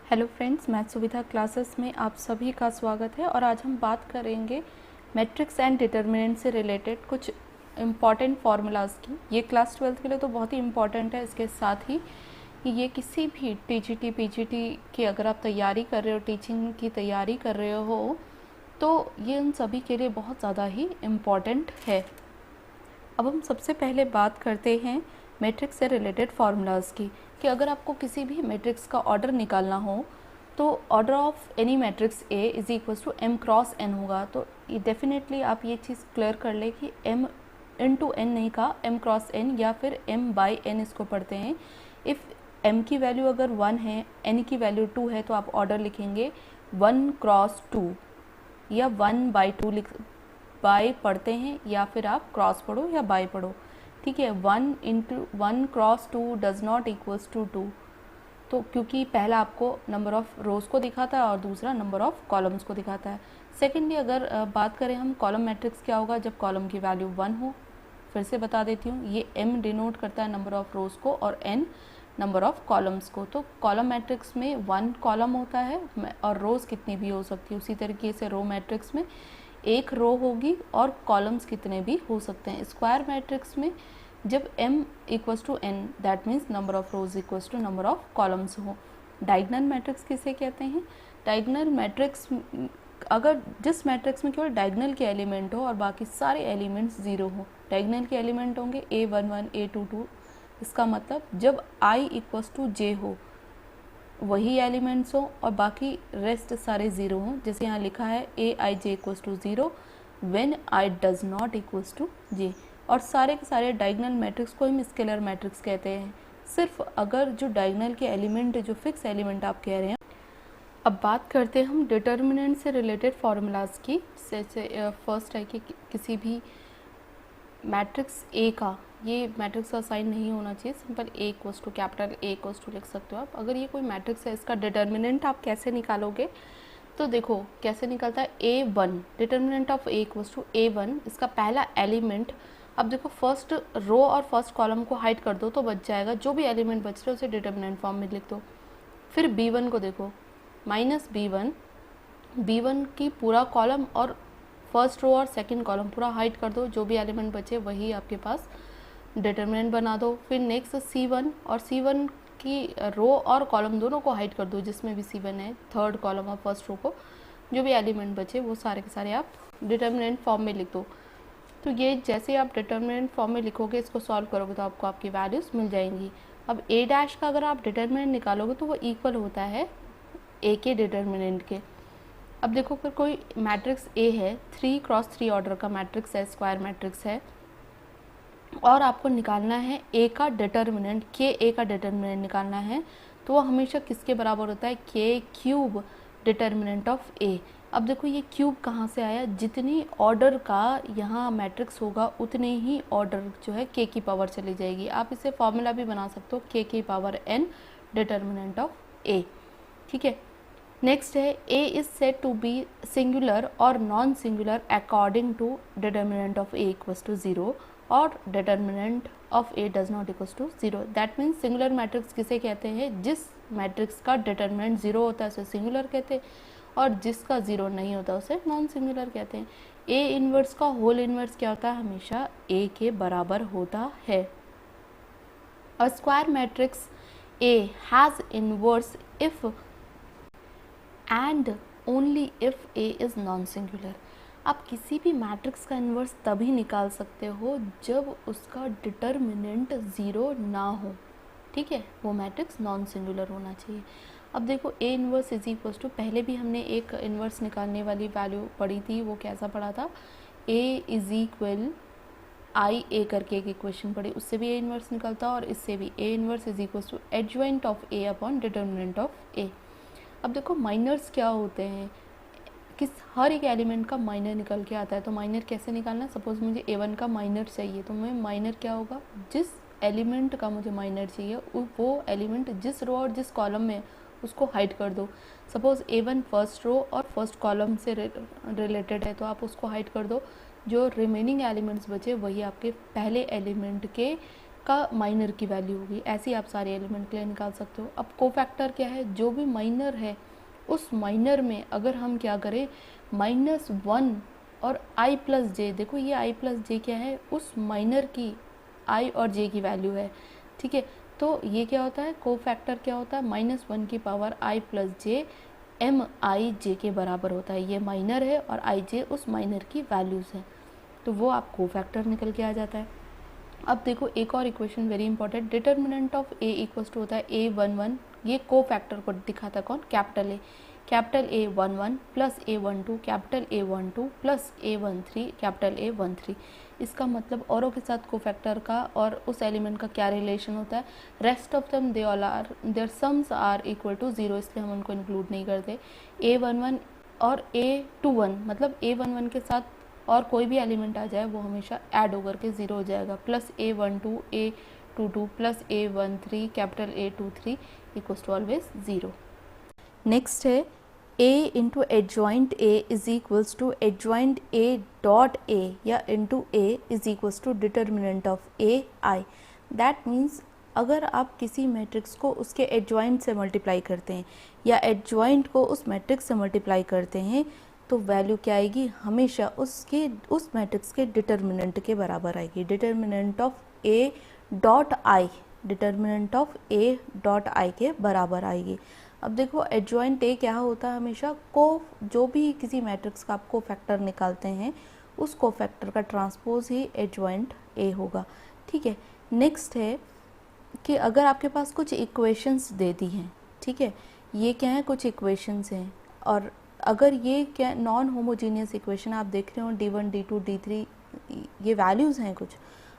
Hello friends, math सुविधा classes में आप सभी का स्वागत है। और आज हम बात करेंगे मैट्रिक्स एंड डिटर्मिनेंट से रिलेटेड कुछ इम्पॉर्टेंट फार्मूलाज की। ये क्लास 12 के लिए तो बहुत ही इम्पॉर्टेंट है। इसके साथ ही ये किसी भी टीजीटी पीजीटी की अगर आप तैयारी कर रहे हो, टीचिंग की तैयारी कर रहे हो, तो ये उन सभी के लिए बहुत ज़्यादा ही इम्पॉर्टेंट है। अब हम सबसे पहले बात करते हैं मैट्रिक्स से रिलेटेड फार्मूलाज की, कि अगर आपको किसी भी मैट्रिक्स का ऑर्डर निकालना हो तो order of any matrix A is equals to m cross n होगा। तो ये डेफिनेटली आप ये चीज़ क्लियर कर ले कि एम इंटू एन नहीं कहा, एम क्रॉस एन या फिर एम बाई एन इसको पढ़ते हैं। इफ़ एम की वैल्यू अगर 1 है, एन की वैल्यू 2 है, तो आप ऑर्डर लिखेंगे 1 क्रॉस 2 या 1 बाई 2 बाय पढ़ते हैं, या फिर आप क्रॉस पढ़ो या बाय पढ़ो। ठीक है, 1 cross 2 does not equals to 2, तो क्योंकि पहला आपको नंबर ऑफ रोज को दिखाता है और दूसरा नंबर ऑफ कॉलम्स को दिखाता है। सेकेंडली अगर बात करें हम कॉलम मैट्रिक्स क्या होगा जब कॉलम की वैल्यू 1 हो। फिर से बता देती हूँ, ये m डिनोट करता है नंबर ऑफ रोज को और n नंबर ऑफ कॉलम्स को। तो कॉलम मैट्रिक्स में 1 कॉलम होता है और रोज कितनी भी हो सकती है। उसी तरीके से रो मैट्रिक्स में एक रो होगी और कॉलम्स कितने भी हो सकते हैं। स्क्वायर मैट्रिक्स में जब m equals to n, that means number of rows equals to number of columns हो। डायगोनल मैट्रिक्स किसे कहते हैं? डायगोनल मैट्रिक्स अगर जिस मैट्रिक्स में केवल डायगोनल के एलिमेंट हो और बाकी सारे एलिमेंट्स जीरो हो। डायगोनल के एलिमेंट होंगे a11 a22, इसका मतलब जब i इक्वल्स टू j हो वही एलिमेंट्स हो और बाकी रेस्ट सारे ज़ीरो हों। जैसे यहाँ लिखा है A I J equals to zero when I does not equals to J. और सारे के सारे डायगोनल मैट्रिक्स को हम स्केलर मैट्रिक्स कहते हैं, सिर्फ अगर जो डायगोनल के एलिमेंट, जो फिक्स एलिमेंट आप कह रहे हैं। अब बात करते हैं हम डिटर्मिनेंट से रिलेटेड फार्मूलाज की। जैसे फर्स्ट है कि किसी भी मैट्रिक्स ए का, ये मैट्रिक्स का साइन नहीं होना चाहिए, simple A equals to capital A equals to लिख सकते हो आप। अगर ये कोई मैट्रिक्स है, इसका डिटर्मिनेंट आप कैसे निकालोगे? तो देखो कैसे निकलता है। A1 determinant of A equals to A1, इसका पहला एलिमेंट। अब देखो फर्स्ट रो और फर्स्ट कॉलम को हाइड कर दो तो बच जाएगा, जो भी एलिमेंट बच रहे उसे डिटर्मिनेंट फॉर्म में लिख दो। फिर B1 को देखो, माइनस B1 की पूरा कॉलम और फर्स्ट रो और सेकंड कॉलम पूरा हाइड कर दो, जो भी एलिमेंट बचे वही आपके पास डिटर्मिनेंट बना दो। फिर नेक्स्ट C1, और C1 की रो और कॉलम दोनों को हाइड कर दो, जिसमें भी C1 है, थर्ड कॉलम और फर्स्ट रो को, जो भी एलिमेंट बचे वो सारे के सारे आप डिटर्मिनेंट फॉर्म में लिख दो। तो ये जैसे आप डिटर्मिनेंट फॉर्म में लिखोगे, इसको सॉल्व करोगे तो आपको आपकी वैल्यूज़ मिल जाएंगी। अब A डैश का अगर आप डिटर्मिनेंट निकालोगे तो वो इक्वल होता है A के डिटर्मिनेंट के। अब देखो फिर कोई मैट्रिक्स A है, 3 क्रॉस 3 ऑर्डर का मैट्रिक्स है, स्क्वायर मैट्रिक्स है, और आपको निकालना है A का डिटर्मिनेंट, के A का डिटर्मिनेंट निकालना है। तो वो हमेशा किसके बराबर होता है? के क्यूब डिटर्मिनेंट ऑफ A। अब देखो ये क्यूब कहाँ से आया? जितनी ऑर्डर का यहाँ मैट्रिक्स होगा उतने ही ऑर्डर जो है के की पावर चली जाएगी। आप इसे फॉर्मूला भी बना सकते हो, के की power n determinant of A। ठीक है, नेक्स्ट है A is said to be singular और non singular according to determinant of A equals to 0 और determinant of A does not equals to 0। That means singular matrix किसे कहते हैं? जिस matrix का डिटर्मिनेंट 0 होता है उसे सिंगुलर कहते हैं, और जिसका 0 नहीं होता उसे नॉन सिंगुलर कहते हैं। A इनवर्स का होल इनवर्स क्या होता है? हमेशा A के बराबर होता है। अ square matrix A has inverse if and only if A is non singular. आप किसी भी मैट्रिक्स का इन्वर्स तभी निकाल सकते हो जब उसका डिटर्मिनेंट 0 ना हो। ठीक है, वो मैट्रिक्स नॉन सिंगुलर होना चाहिए। अब देखो A inverse is equals to, पहले भी हमने एक इन्वर्स निकालने वाली वैल्यू पढ़ी थी, वो कैसा पढ़ा था? A इज इक्वल आई ए करके एक इक्वेशन पढ़ी, उससे भी A इन्वर्स निकलता और इससे भी A inverse is equals to adjoint of A upon determinant of A। अब देखो माइनर्स क्या होते हैं, किस हर एक एलिमेंट का माइनर निकल के आता है। तो माइनर कैसे निकालना? सपोज मुझे A1 का माइनर चाहिए, तो मैं माइनर क्या होगा? जिस एलिमेंट का मुझे माइनर चाहिए वो एलिमेंट जिस रो और जिस कॉलम में उसको हाइड कर दो। सपोज A1 फर्स्ट रो और फर्स्ट कॉलम से रिलेटेड है तो आप उसको हाइड कर दो, जो रिमेनिंग एलिमेंट्स बचे वही आपके पहले एलिमेंट के का माइनर की वैल्यू होगी। ऐसे ही आप सारे एलिमेंट के लिए निकाल सकते हो। अब कोफैक्टर क्या है, जो भी माइनर है उस माइनर में अगर हम क्या करें, -1 और i प्लस जे, देखो ये i प्लस जे क्या है, उस माइनर की i और j की वैल्यू है, ठीक है। तो ये क्या होता है, कोफैक्टर क्या होता है, -1 की power i plus J M I J के बराबर होता है। ये माइनर है और आई जे उस माइनर की वैल्यूज़ हैं, तो वो आप कोफैक्टर निकल के आ जाता है। अब देखो एक और equation very important, determinant of A equals to होता है A11, ये कोफैक्टर को दिखाता है कौन, capital A, capital A11 plus A12 capital A12 plus A13 capital A13। इसका मतलब औरों के साथ कोफैक्टर का और उस एलिमेंट का क्या रिलेशन होता है, rest of them they all are their sums are equal to 0, इसलिए हम उनको इंक्लूड नहीं करते। A11 और A21 मतलब A11 के साथ और कोई भी एलिमेंट आ जाए वो हमेशा ऐड होकर के 0 हो जाएगा, plus A12 A22 plus A13 capital A23 equals to always 0। Next है A into adjoint A is equals to adjoint A dot A या into A is equals to determinant of A I। That means अगर आप किसी matrix को उसके adjoint से multiply करते हैं या एडजॉइंट को उस मैट्रिक्स से मल्टीप्लाई करते हैं तो वैल्यू क्या आएगी, हमेशा उस मैट्रिक्स के डिटर्मिनेंट के बराबर आएगी, determinant of A dot I, determinant of A dot I के बराबर आएगी। अब देखो एडजॉइंट ए क्या होता है, हमेशा जो भी किसी मैट्रिक्स का आप कोफैक्टर निकालते हैं उस कोफैक्टर का ट्रांसपोज ही एडजॉइंट ए होगा, ठीक है। नेक्स्ट है कि अगर आपके पास कुछ इक्वेशंस दे दी हैं, ठीक है, ये क्या है, कुछ इक्वेशंस हैं, और अगर ये क्या नॉन होमोजीनियस इक्वेशन आप देख रहे हो D1 D2 D3 ये वैल्यूज़ हैं कुछ,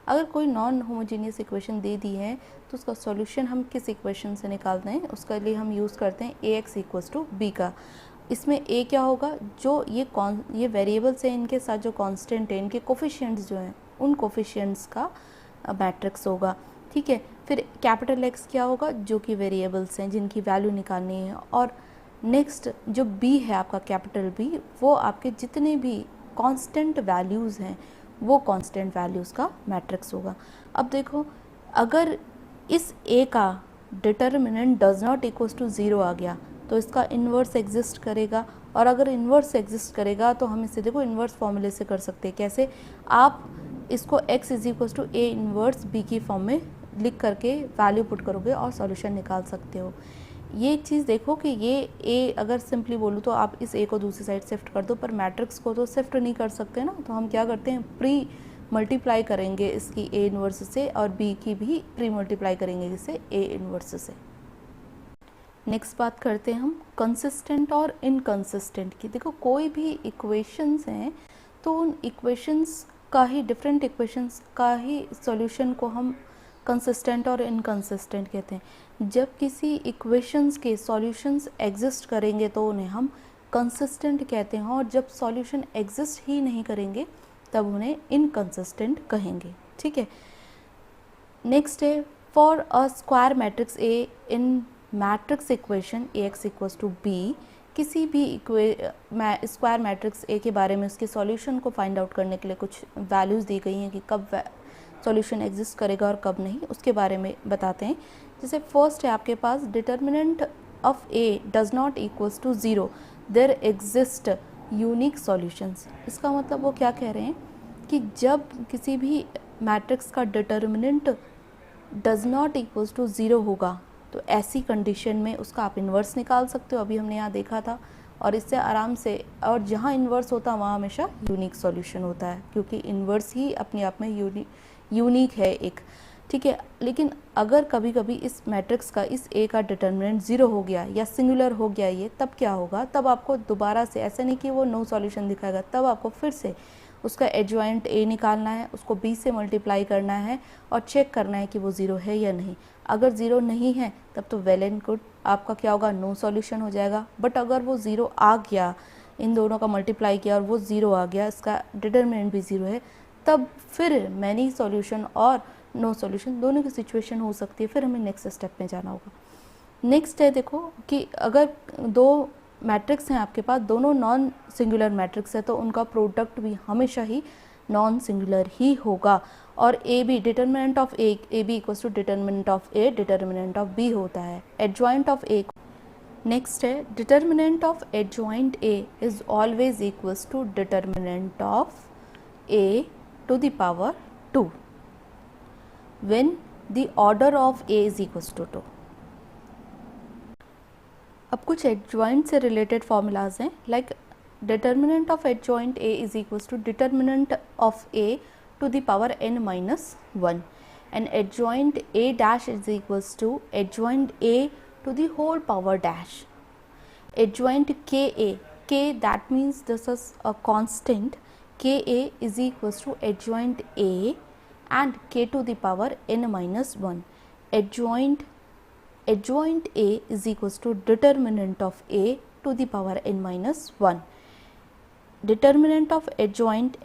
अगर कोई नॉन होमोजीनियस इक्वेशन दे दी है तो उसका सॉल्यूशन हम किस इक्वेशन से निकालते हैं, उसके लिए हम यूज़ करते हैं ax इक्वल्स टू b का। इसमें a क्या होगा, जो ये वेरिएबल्स हैं इनके साथ जो कांस्टेंट है, इनके कोफिशिएंट्स जो हैं उन कोफिशिएंट्स का मैट्रिक्स होगा, ठीक है। फिर कैपिटल X क्या होगा, जो कि वेरिएबल्स हैं जिनकी वैल्यू निकालनी है, और नेक्स्ट जो b है आपका कैपिटल B, वो आपके जितने भी कांस्टेंट वैल्यूज़ हैं वो कांस्टेंट वैल्यूज़ का मैट्रिक्स होगा। अब देखो अगर इस a का determinant does not equals to 0 आ गया तो इसका इन्वर्स एग्जिस्ट करेगा, और अगर इन्वर्स एग्जिस्ट करेगा तो हम इसे देखो इन्वर्स फॉर्मूले से कर सकते हैं। कैसे, आप इसको x is equals to a inverse b की फॉर्म में लिख करके वैल्यू पुट करोगे और सॉल्यूशन निकाल सकते हो। ये एक चीज़ देखो कि ये a अगर सिंपली बोलूँ तो आप इस a को दूसरी साइड शिफ्ट कर दो, पर मैट्रिक्स को तो शिफ्ट नहीं कर सकते ना, तो हम क्या करते हैं, प्री मल्टीप्लाई करेंगे इसकी a इन्वर्स से और b की भी प्री मल्टीप्लाई करेंगे इससे a इन्वर्स से। नेक्स्ट बात करते हैं हम कंसिस्टेंट और इनकंसिस्टेंट की। देखो कोई भी इक्वेशंस हैं तो उन इक्वेशंस का ही, डिफरेंट इक्वेशंस का ही सॉल्यूशन को हम कंसिस्टेंट और इनकंसिस्टेंट कहते हैं। जब किसी इक्वेशंस के सॉल्यूशंस एग्जिस्ट करेंगे तो उन्हें हम कंसिस्टेंट कहते हैं, और जब सॉल्यूशन एग्जिस्ट ही नहीं करेंगे तब उन्हें इनकंसिस्टेंट कहेंगे, ठीक है। नेक्स्ट है for a square matrix A in matrix equation ax equals to b, किसी भी स्क्वायर मैट्रिक्स ए के बारे में उसके सॉल्यूशन को फाइंड आउट करने के लिए कुछ वैल्यूज़ दी गई हैं कि कब सॉल्यूशन एग्जिस्ट करेगा और कब नहीं, उसके बारे में बताते हैं। जैसे फर्स्ट है आपके पास determinant of A does not equals to 0 there exist unique solutions. इसका मतलब वो क्या कह रहे हैं कि जब किसी भी मैट्रिक्स का determinant does not equals to 0 होगा तो ऐसी कंडीशन में उसका आप इन्वर्स निकाल सकते हो, अभी हमने यहाँ देखा था, और इससे आराम से, और जहाँ इन्वर्स होता है वहाँ हमेशा यूनिक सॉल्यूशन होता है, क्योंकि इन्वर्स ही अपने आप में यूनिक है एक, ठीक है। लेकिन अगर कभी कभी इस मैट्रिक्स का, इस ए का डिटर्मिनेंट 0 हो गया या सिंगुलर हो गया ये, तब क्या होगा, तब आपको दोबारा से, ऐसा नहीं कि वो नो सॉल्यूशन दिखाएगा, तब आपको फिर से उसका एडजॉइंट ए निकालना है, उसको b से मल्टीप्लाई करना है और चेक करना है कि वो 0 है या नहीं। अगर 0 नहीं है तब तो वेल एंड गुड, आपका क्या होगा, नो सॉल्यूशन हो जाएगा। बट अगर वो 0 आ गया, इन दोनों का मल्टीप्लाई किया और वो 0 आ गया, इसका डिटर्मिनेंट भी 0 है, तब फिर मैनी सॉल्यूशन और नो सॉल्यूशन दोनों की सिचुएशन हो सकती है, फिर हमें नेक्स्ट स्टेप में जाना होगा। नेक्स्ट है देखो कि अगर दो मैट्रिक्स हैं आपके पास, दोनों नॉन सिंगुलर मैट्रिक्स है, तो उनका प्रोडक्ट भी हमेशा ही नॉन सिंगुलर ही होगा। और A B, determinant of A B equals to determinant of A determinant of B होता है। एडजॉइंट ऑफ ए, नेक्स्ट है determinant of adjoint A is always equals to determinant of A to the power 2 when the order of A is equals to 2। अब कुछ adjoint से related formulas हैं, like determinant of adjoint A is equals to determinant of A to the power n minus 1 and adjoint a dash is equals to adjoint a to the whole power dash. Adjoint ka, k that means this is a constant, ka is equals to adjoint a and k to the power n minus 1. Adjoint a is equals to determinant of a to the power n minus 1. Determinant of adjoint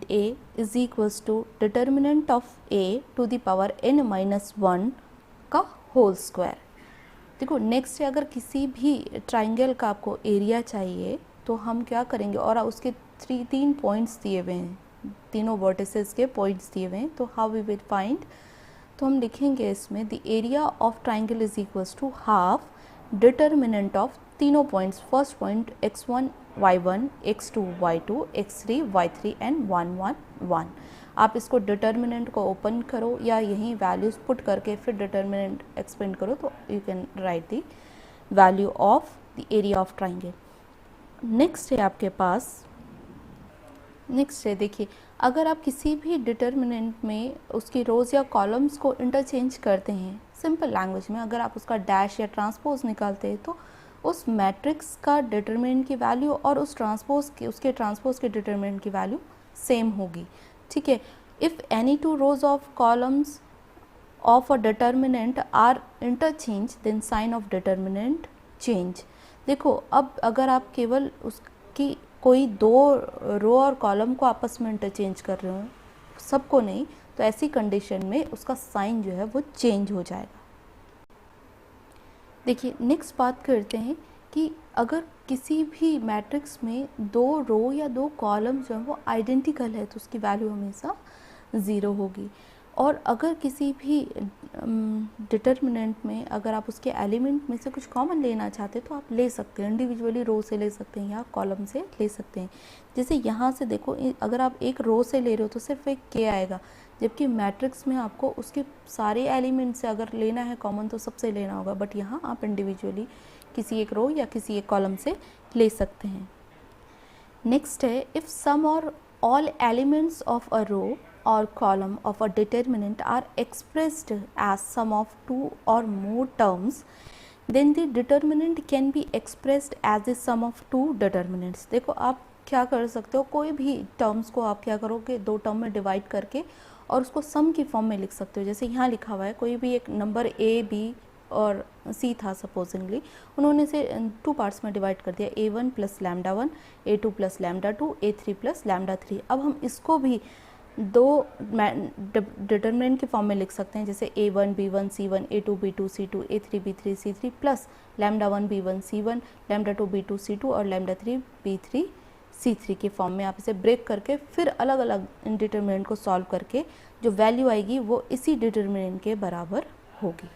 a is equals to determinant of a to the power n minus 1 का whole square. देखो next है, अगर किसी भी triangle का आपको area चाहिए तो हम क्या करेंगे, और उसके तीन पॉइंट्स दिए हुए हैं, तीनों वर्टिसेस के पॉइंट्स दिए हुए हैं, तो हाउ वी विल फाइंड, तो हम लिखेंगे इसमें the area of triangle is equals to half determinant of तीनों points, first point x1 y1, x2 y2, x3 y3 and 1 1 1। आप इसको डिटर्मिनेंट को ओपन करो या यहीं वैल्यूज पुट करके फिर डिटर्मिनेंट एक्सपेंड करो तो you can write the value of the area of triangle. Next है आपके पास, नेक्स्ट है देखिए, अगर आप किसी भी डिटर्मिनेंट में उसकी रोज या कॉलम्स को इंटरचेंज करते हैं, सिंपल लैंग्वेज में अगर आप उसका डैश या ट्रांसपोज निकालते हैं तो उस मैट्रिक्स का डिटर्मिनेंट की वैल्यू और उस ट्रांसपोज की, उसके ट्रांसपोज के डिटर्मिनेंट की वैल्यू सेम होगी, ठीक है। If any two rows of columns of a determinant are interchange then sign of determinant change. देखो अब अगर आप केवल उसकी कोई दो रो और कॉलम को आपस में इंटरचेंज कर रहे हो, सबको नहीं, तो ऐसी कंडीशन में उसका साइन जो है वो चेंज हो जाएगा। देखिए नेक्स्ट बात करते हैं कि अगर किसी भी मैट्रिक्स में दो रो या दो कॉलम जो है वो आइडेंटिकल है तो उसकी वैल्यू हमेशा 0 होगी। और अगर किसी भी डिटर्मिनेंट में अगर आप उसके एलिमेंट में से कुछ कॉमन लेना चाहते हैं तो आप ले सकते हैं, इंडिविजुअली रो से ले सकते हैं या कॉलम से ले सकते हैं। जैसे यहाँ से देखो, अगर आप एक रो से ले रहे हो तो सिर्फ एक के आएगा, जबकि मैट्रिक्स में आपको उसके सारे एलिमेंट से अगर लेना है कॉमन तो सबसे लेना होगा, बट यहाँ आप इंडिविजुअली किसी एक रो या किसी एक कॉलम से ले सकते हैं। नेक्स्ट है, इफ़ सम और all elements of a row or column of a determinant are expressed as sum of two or more terms, then the determinant can be expressed as the sum of two determinants। देखो आप क्या कर सकते हो, कोई भी terms को आप क्या करोगे, दो टर्म में डिवाइड करके और उसको सम की फॉर्म में लिख सकते हो। जैसे यहाँ लिखा हुआ है, कोई भी एक नंबर a b और c था सपोजिंगली, उन्होंने से 2 पार्ट्स में डिवाइड कर दिया, a1 plus lambda 1, a2 plus lambda 2, a3 plus lambda 3। अब हम इसको भी दो डिटर्मिनेंट के फॉर्म में लिख सकते हैं, जैसे a1 b1 c1, a2 b2 c2, a3 b3 c3 plus lambda 1 b1 c1, lambda 2 b2 c2 और लैम्डा 3 b3 c3 के फॉर्म में आप इसे ब्रेक करके फिर अलग अलग डिटर्मिनेंट को सॉल्व करके जो वैल्यू आएगी वो इसी डिटर्मिनेंट के बराबर होगी।